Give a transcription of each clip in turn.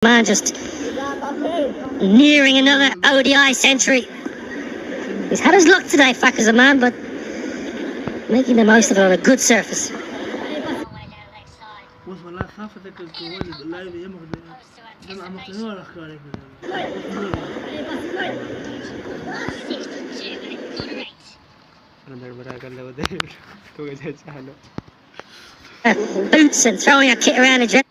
Man, just nearing another ODI century. He's had his luck today, Fackers a man, but making the most of it on a good surface. Boots and throwing a kit around the dressing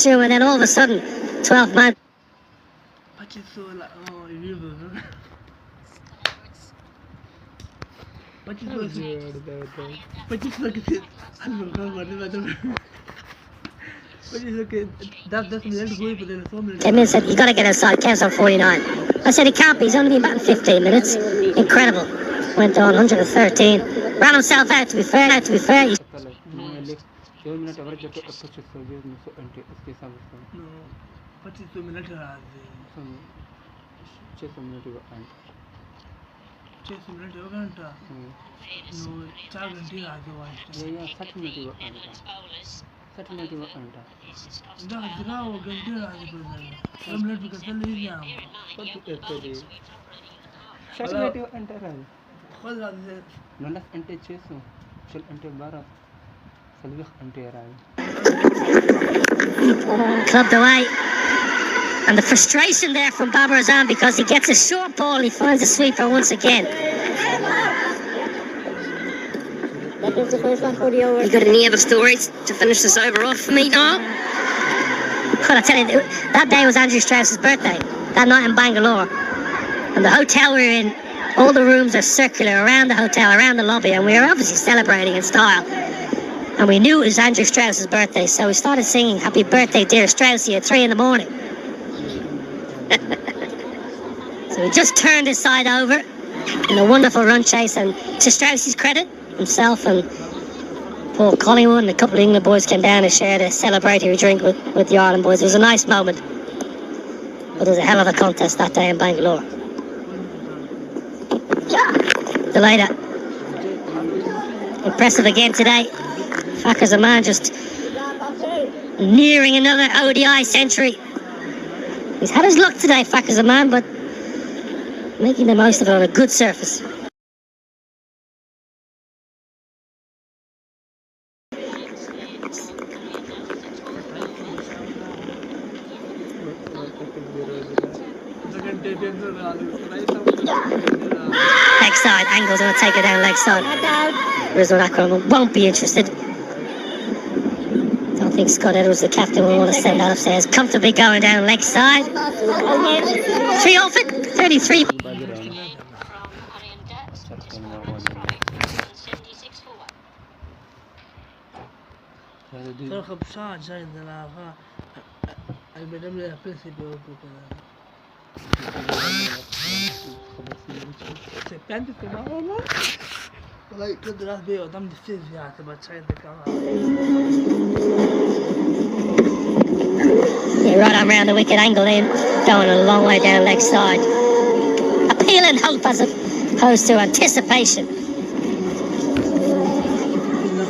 room, and then all of a sudden, 12 man. Emil said, "You got to get outside, Kev's on 49. I said, he can't be, he's only been back in 15 minutes. Incredible. Went on 113. Ran himself out, to be fair. Clubbed away. And the frustration there from Babarazan because he gets a short ball and he finds a sweeper once again. You got any other stories to finish this over off for me now? Well, I tell you, that day was Andrew Strauss's birthday, that night in Bangalore. And the hotel we were in, all the rooms are circular around the hotel, around the lobby, and we were obviously celebrating in style. And we knew it was Andrew Strauss's birthday, so we started singing "Happy Birthday, Dear Straussy" at 3 in the morning. So he just turned his side over in a wonderful run chase, and to Straussy's credit, himself and Paul Collingwood and a couple of England boys came down and shared a celebratory drink with the Ireland boys. It was a nice moment, but it was a hell of a contest that day in Bangalore. The later, impressive again today. Fackers a man, just nearing another ODI century. He's had his luck today, Fackers a man, but making the most of it on a good surface. Leg side, Angle's going to take it down leg side. Rizwan Akram won't be interested. Don't think Scott Edwards, the captain, will want to send that upstairs. Comfortably going down leg side. 3 off it, 33. Yeah, right on round the wicket, angle in, going a long way down leg side. Appeal and hope as opposed to anticipation.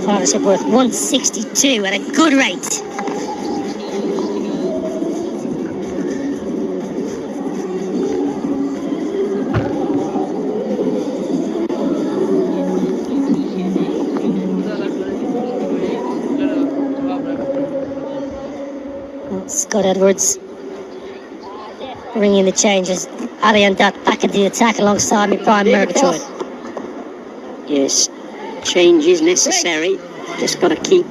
Partnership worth 162 at a good rate. Scott Edwards bringing the changes. Ali and Dutt back into the attack alongside me, Brian Murgatroyd. Yes, change is necessary. Just got to keep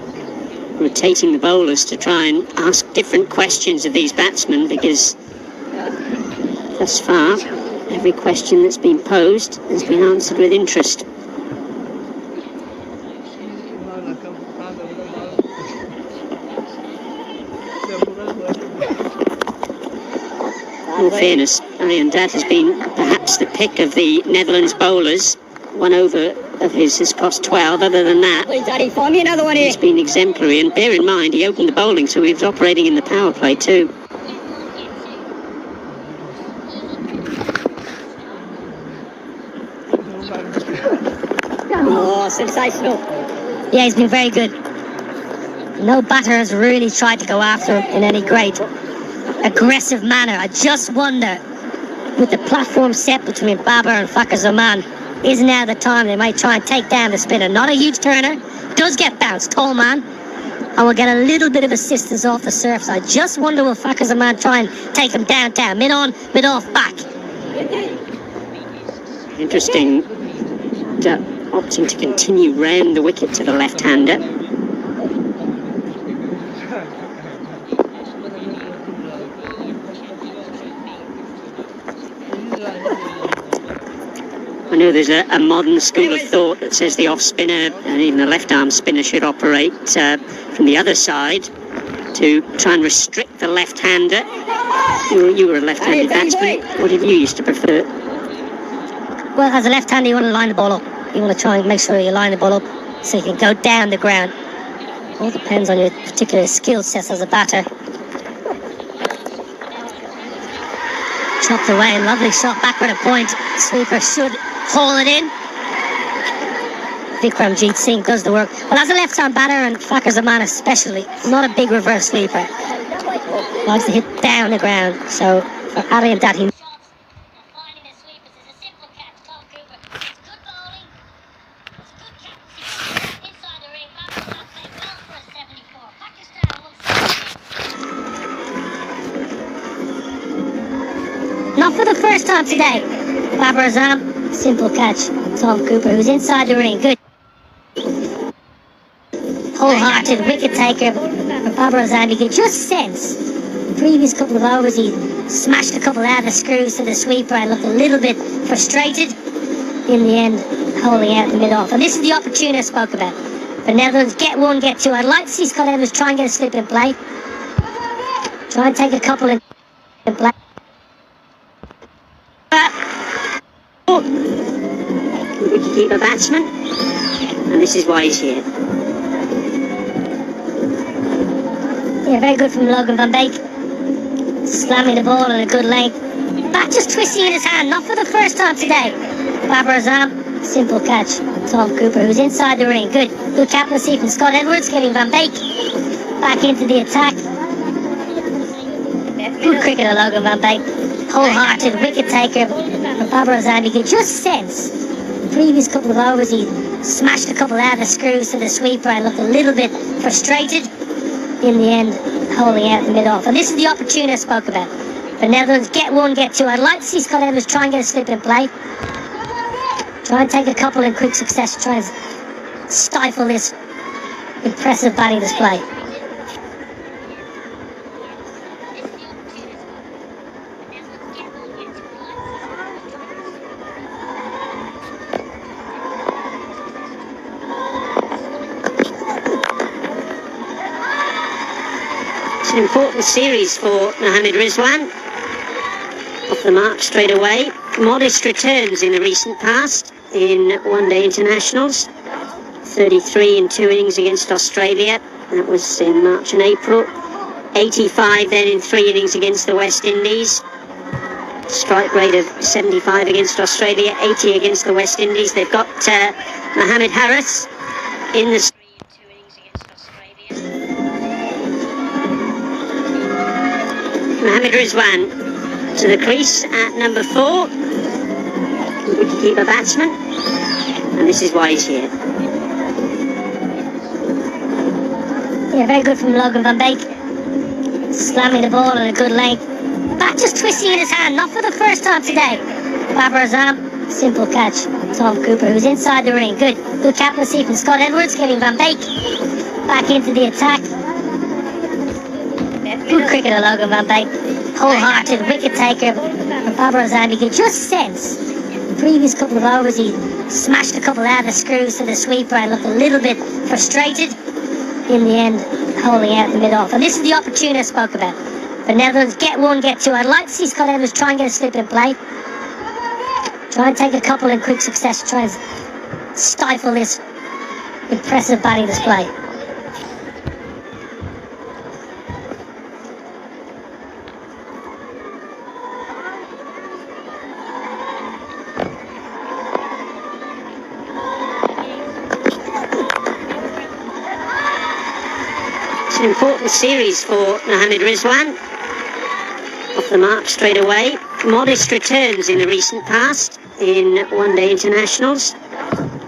rotating the bowlers to try and ask different questions of these batsmen, because thus far every question that's been posed has been answered with interest. In fairness, Aryan Dat has been perhaps the pick of the Netherlands bowlers. 1 over of his has cost 12. Other than that, he's been exemplary. And bear in mind, he opened the bowling, so he was operating in the power play too. Oh, sensational. Yeah, he's been very good. No batter has really tried to go after him in any great aggressive manner. I just wonder, with the platform set between Baber and Fakir Zaman, is now the time they might try and take down the spinner. Not a huge turner, does get bounced, tall man, and will get a little bit of assistance off the surface. I just wonder will Fakir Zaman try and take him downtown, mid on, mid off, back. Interesting, opting to continue round the wicket to the left-hander. I know there's a modern school of thought that says the off spinner and even the left arm spinner should operate from the other side to try and restrict the left-hander. You were a left-handed batsman. What did you used to prefer? Well, as a left-hander, you want to line the ball up. You want to try and make sure you line the ball up so you can go down the ground. All depends on your particular skill sets as a batter. Chopped away, lovely shot backward at point. Sweeper should haul it in. Vikramjit Singh does the work. Well, as a left-arm batter, and Fakir Zaman especially, not a big reverse sweeper. Likes to hit down the ground. So for adding that, he not for the first time today. Babar Azam, simple catch. Tom Cooper, who's inside the ring. Good. Wholehearted wicket taker for Babar Azam. You can just sense the previous couple of overs he smashed a couple out of the screws to the sweeper and looked a little bit frustrated. In the end, holding out the mid-off. And this is the opportunity I spoke about. The Netherlands get one, get two. I'd like to see Scott Edwards try and get a slip in play. Try and take a couple in play. Wicketkeeper batsman, and this is why he's here. Yeah, very good from Logan van Beek. Slamming the ball in a good length. Bat just twisting in his hand, not for the first time today. Babar Azam, simple catch. Tom Cooper, who's inside the ring. Good. Good captaincy from Scott Edwards, getting Van Beek back into the attack. Good cricketer, Logan van Beek. Wholehearted wicket taker for Babar Azam. You can just sense the previous couple of overs he smashed a couple out of the screws to the sweeper and looked a little bit frustrated. In the end, holding out the mid-off. And this is the opportunity I spoke about. The Netherlands get one, get two. I'd like to see Scott Edwards try and get a slip in play. Try and take a couple in quick success. Try and stifle this impressive batting display. It's an important series for Mohammad Rizwan. Off the mark straight away. Modest returns in the recent past in one-day internationals. 33 in 2 innings against Australia. That was in March and April. 85 then in 3 innings against the West Indies. Strike rate of 75 against Australia, 80 against the West Indies. They've got Mohammad Harris in the Mohammad Rizwan to the crease at number 4. Wicketkeeper batsman, and this is why he's here. Yeah, very good from Logan van Beek. Slamming the ball in a good length. Bat just twisting in his hand, not for the first time today. Babar Azam, simple catch. Tom Cooper, who's inside the ring. Good. Good captaincy from Scott Edwards, getting Van Beek back into the attack. Good cricketer, Logan van Beek. Wholehearted wicket taker for Babar Azam. You can just sense the previous couple of overs he smashed a couple out of the screws to the sweeper and looked a little bit frustrated. In the end, holding out the mid-off. And this is the opportunity I spoke about. The Netherlands get one, get two. I'd like to see Scott Edwards try and get a slip in play. Try and take a couple in quick success. Try and stifle this impressive batting display. an important series for Mohamed Rizwan. Off the mark straight away. Modest returns in the recent past in one-day internationals.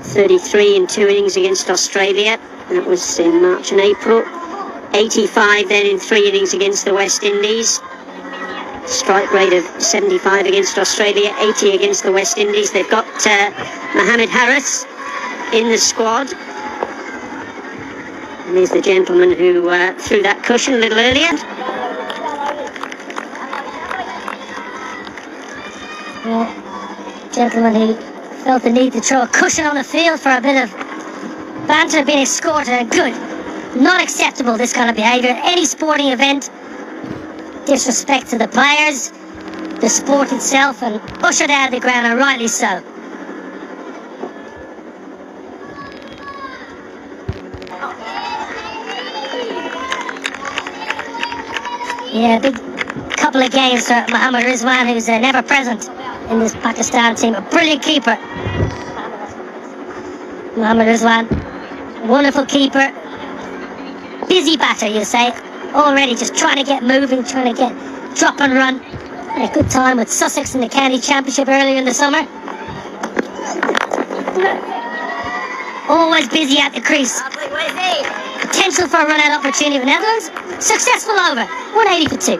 33 in 2 innings against Australia. That was in March and April. 85 then in 3 innings against the West Indies. Strike rate of 75 against Australia, 80 against the West Indies. They've got Mohamed Harris in the squad. And here's the gentleman who threw that cushion a little earlier. Yeah, gentleman who felt the need to throw a cushion on the field for a bit of banter being escorted. Good. Not acceptable, this kind of behaviour. Any sporting event, disrespect to the players, the sport itself, and ushered out of the ground, and rightly so. Yeah, big couple of games for Mohamed Rizwan, who's never present in this Pakistan team. A brilliant keeper. Mohamed Rizwan, wonderful keeper. Busy batter, you say. Already just trying to get moving, trying to get drop and run. Had a good time with Sussex in the county championship earlier in the summer. Always busy at the crease. Potential for a run-out opportunity for Netherlands. Successful over. 180 for 2.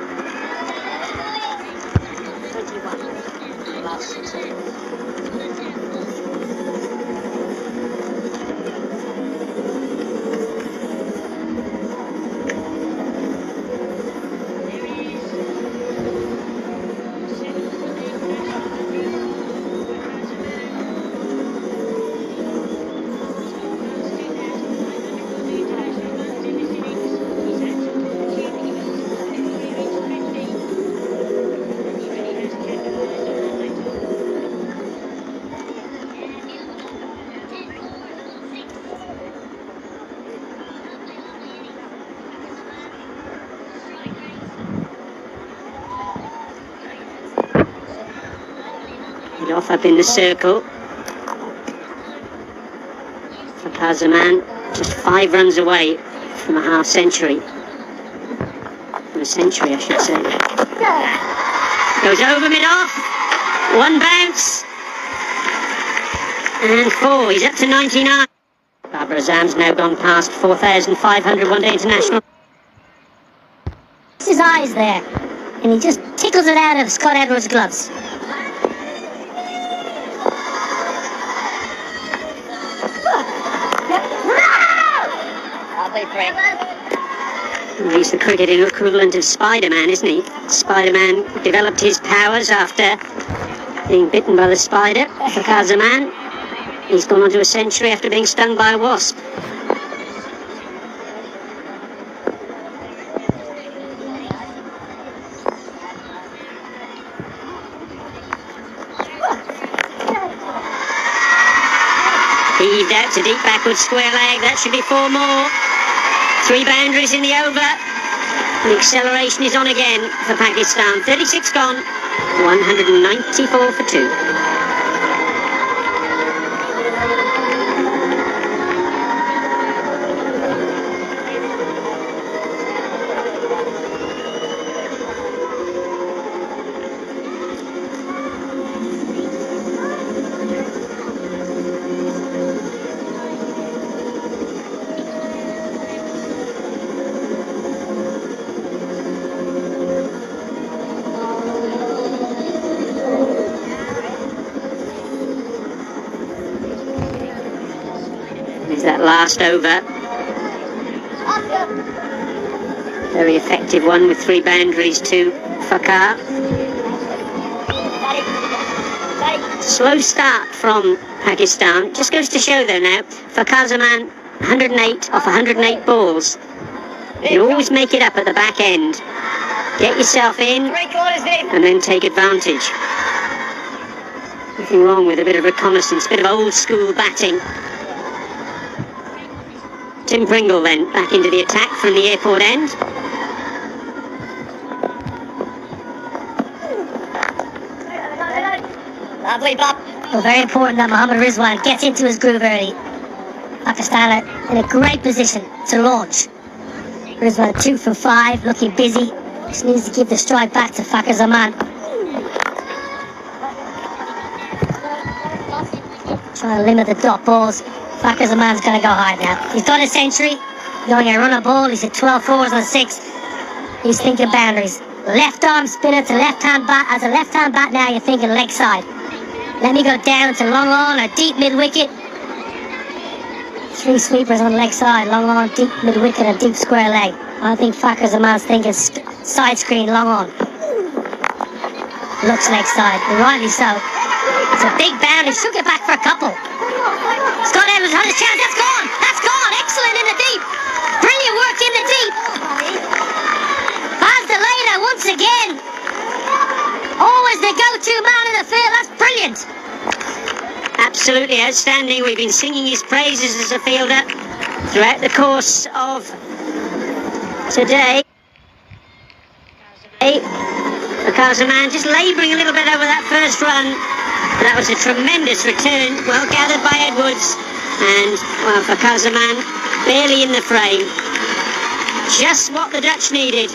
Off up in the circle for Kazaman, just 5 runs away from a half century. From a century, I should say. Goes over mid-off, 1 bounce, and 4. He's up to 99. Babar Azam's now gone past 4,500 one-day international. His eyes there, and he just tickles it out of Scott Edwards' gloves. He's the cricketing equivalent of Spider-Man, isn't he? Spider-Man developed his powers after being bitten by the spider. For Kazaman, he's gone on to a century after being stung by a wasp. Heaved out to deep backward square leg. That should be 4 more. 3 boundaries in the over. The acceleration is on again for Pakistan. 36 gone. 194 for 2. That last over. Very effective one with 3 boundaries to Fakar. Slow start from Pakistan. Just goes to show though now, for Kazaman, 108 off 108 balls. You always make it up at the back end. Get yourself in and then take advantage. Nothing wrong with a bit of reconnaissance, a bit of old school batting. Tim Pringle then back into the attack from the airport end. Lovely bop. Well, very important that Mohamed Rizwan gets into his groove early. Pakistan are in a great position to launch. Brisbane 2 for 5, looking busy. Just needs to give the strike back to Fakir Zaman. Trying to limit the dot balls. Fakir Zaman's going to go hard now. He's got a century. Going a run a ball. He's at 12 fours on 6. He's thinking boundaries. Left arm spinner to left hand bat. As a left hand bat now, you're thinking leg side. Let me go down to long on, a deep mid wicket. 3 sweepers on leg side, long on, deep mid wicket, and deep square leg. I think Fakir Zaman's thinking side screen, long on. Looks leg side, and rightly so. It's a big boundary, shook it back for a couple. Scott Edwards had a chance, that's gone! That's gone! Excellent in the deep! Brilliant work in the deep! Has the later once again! Always the go-to man in the field, that's brilliant! Absolutely outstanding. We've been singing his praises as a fielder throughout the course of today. Fakir Zaman just labouring a little bit over that first run. But that was a tremendous return, well gathered by Edwards. And, well, Fakir Zaman barely in the frame. Just what the Dutch needed.